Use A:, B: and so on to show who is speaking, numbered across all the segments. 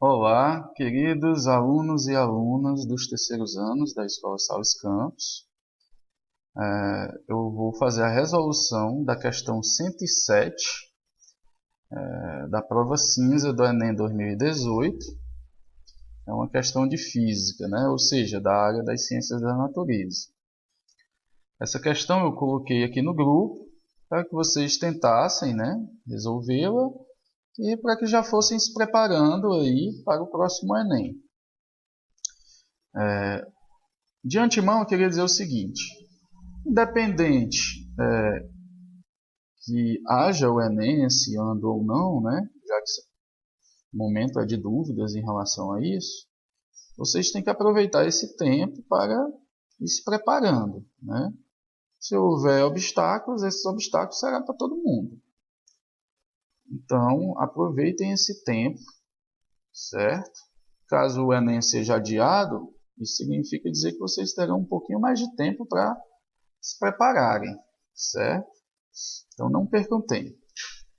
A: Olá, queridos alunos e alunas dos terceiros anos da Escola Sales Campos. Eu vou fazer a resolução da questão 107 da prova cinza do Enem 2018. É uma questão de física, né? Ou seja, da área das ciências da natureza. Essa questão eu coloquei aqui no grupo para que vocês tentassem, né, resolvê-la e para que já fossem se preparando aí para o próximo Enem. De antemão, eu queria dizer o seguinte: independente que haja o Enem esse ano ou não, né, já que o momento é de dúvidas em relação a isso, vocês têm que aproveitar esse tempo para ir se preparando, né? Se houver obstáculos, esses obstáculos serão para todo mundo. Então, aproveitem esse tempo, certo? Caso o Enem seja adiado, isso significa dizer que vocês terão um pouquinho mais de tempo para se prepararem, certo? Então, não percam tempo.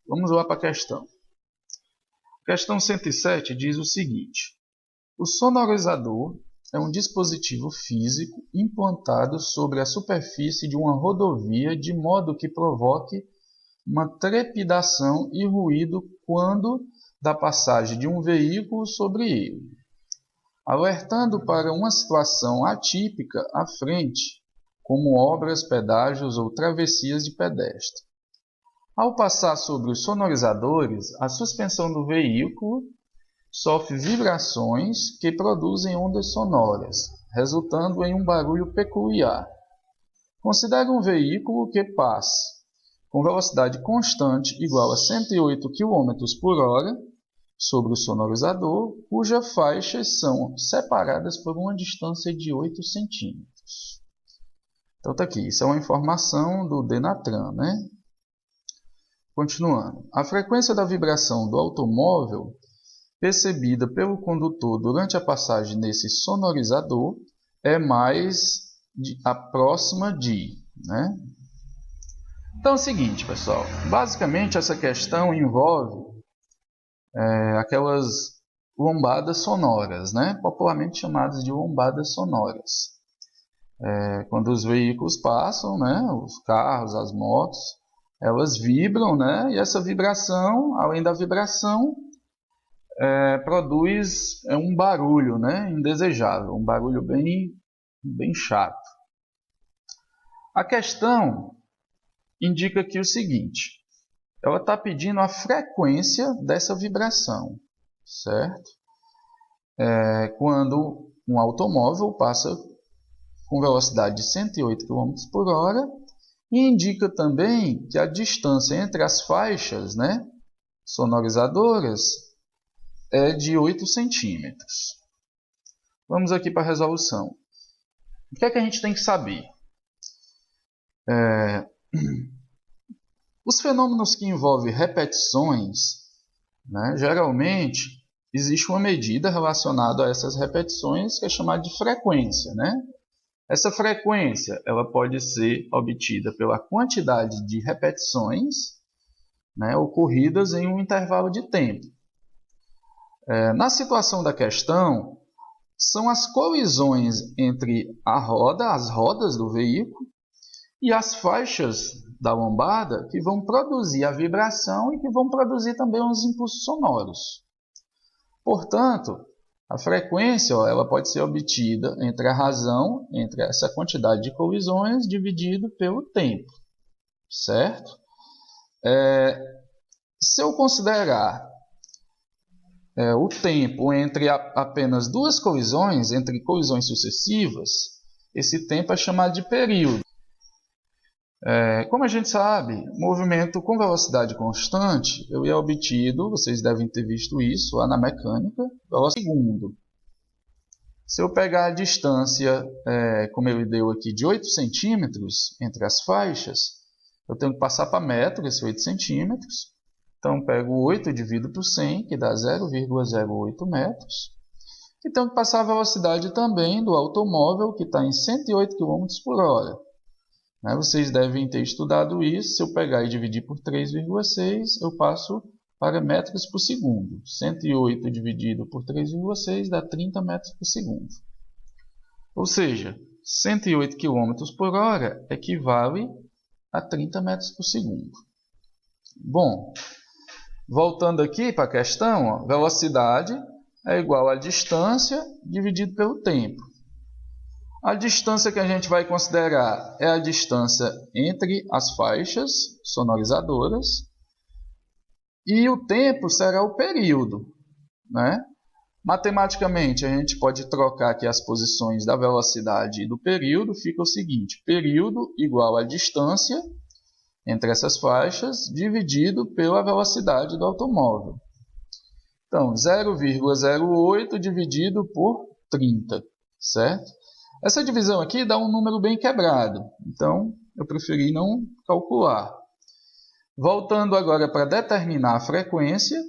A: Vamos lá para a questão. A questão 107 diz o seguinte: o sonorizador é um dispositivo físico implantado sobre a superfície de uma rodovia de modo que provoque uma trepidação e ruído quando da passagem de um veículo sobre ele, alertando para uma situação atípica à frente, como obras, pedágios ou travessias de pedestre. Ao passar sobre os sonorizadores, a suspensão do veículo sofre vibrações que produzem ondas sonoras, resultando em um barulho peculiar. Considere um veículo que passe com velocidade constante igual a 108 km por hora sobre o sonorizador, cujas faixas são separadas por uma distância de 8 centímetros. Então está aqui, isso é uma informação do Denatran, né? Continuando, a frequência da vibração do automóvel percebida pelo condutor durante a passagem nesse sonorizador é mais próxima de, né? Então é o seguinte, pessoal, basicamente essa questão envolve aquelas lombadas sonoras, né? Popularmente chamadas de lombadas sonoras. Quando os veículos passam, né? Os carros, as motos, elas vibram, né? E essa vibração, além da vibração, produz um barulho, né, indesejável, um barulho bem chato. A questão indica aqui o seguinte: ela está pedindo a frequência dessa vibração, certo? Quando um automóvel passa com velocidade de 108 km por hora, e indica também que a distância entre as faixas, né, sonorizadoras é de 8 centímetros. Vamos aqui para a resolução. O que é que a gente tem que saber? Os fenômenos que envolvem repetições, né, geralmente existe uma medida relacionada a essas repetições que é chamada de frequência, né? Essa frequência ela pode ser obtida pela quantidade de repetições, né, ocorridas em um intervalo de tempo. Na situação da questão, são as colisões entre as rodas do veículo e as faixas da lombada que vão produzir a vibração e que vão produzir também os impulsos sonoros. Portanto, a frequência ela pode ser obtida entre a razão, entre essa quantidade de colisões, dividido pelo tempo, certo? Se eu considerar o tempo entre apenas duas colisões, entre colisões sucessivas, esse tempo é chamado de período. Como a gente sabe, movimento com velocidade constante, eu ia obtido, vocês devem ter visto isso lá na mecânica, velocidade segundo. Se eu pegar a distância, como ele deu aqui, de 8 centímetros entre as faixas, eu tenho que passar para metro, esses 8 centímetros. Então, pego 8 e divido por 100, que dá 0,08 metros. E tenho que passar a velocidade também do automóvel, que está em 108 km por hora. Vocês devem ter estudado isso. Se eu pegar e dividir por 3,6, eu passo para metros por segundo. 108 dividido por 3,6 dá 30 metros por segundo. Ou seja, 108 km por hora equivale a 30 metros por segundo. Bom, voltando aqui para a questão, ó, velocidade é igual à distância dividido pelo tempo. A distância que a gente vai considerar é a distância entre as faixas sonorizadoras e o tempo será o período, né? Matematicamente, a gente pode trocar aqui as posições da velocidade e do período. Fica o seguinte: período igual à distância entre essas faixas dividido pela velocidade do automóvel. Então, 0,08 dividido por 30, certo? Essa divisão aqui dá um número bem quebrado, então eu preferi não calcular. Voltando agora para determinar a frequência,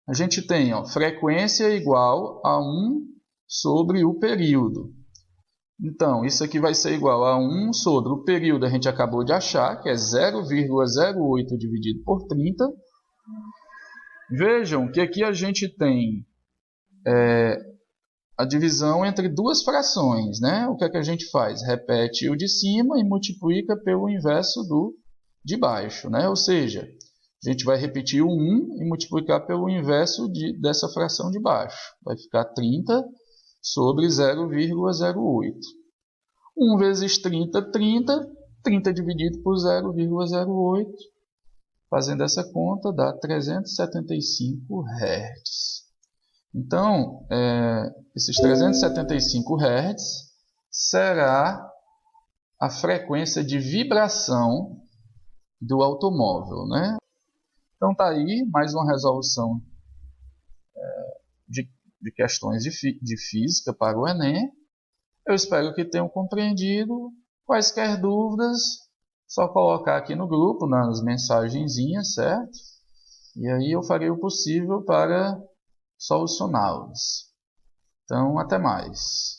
A: a gente tem frequência igual a 1 sobre o período. Então, isso aqui vai ser igual a 1 sobre o período, a gente acabou de achar, que é 0,08 dividido por 30. Vejam que aqui a gente tem a divisão entre duas frações, né? O que é que a gente faz? Repete o de cima e multiplica pelo inverso do de baixo, né? Ou seja, a gente vai repetir o 1 e multiplicar pelo inverso dessa fração de baixo. Vai ficar 30 sobre 0,08. 1 vezes 30, 30. 30 dividido por 0,08. Fazendo essa conta, dá 375 Hz. Então, esses 375 Hz será a frequência de vibração do automóvel, né? Então tá aí mais uma resolução de questões de física para o Enem. Eu espero que tenham compreendido. Quaisquer dúvidas, só colocar aqui no grupo, nas mensagenzinhas, certo? E aí eu farei o possível para solucioná-las. Então, até mais.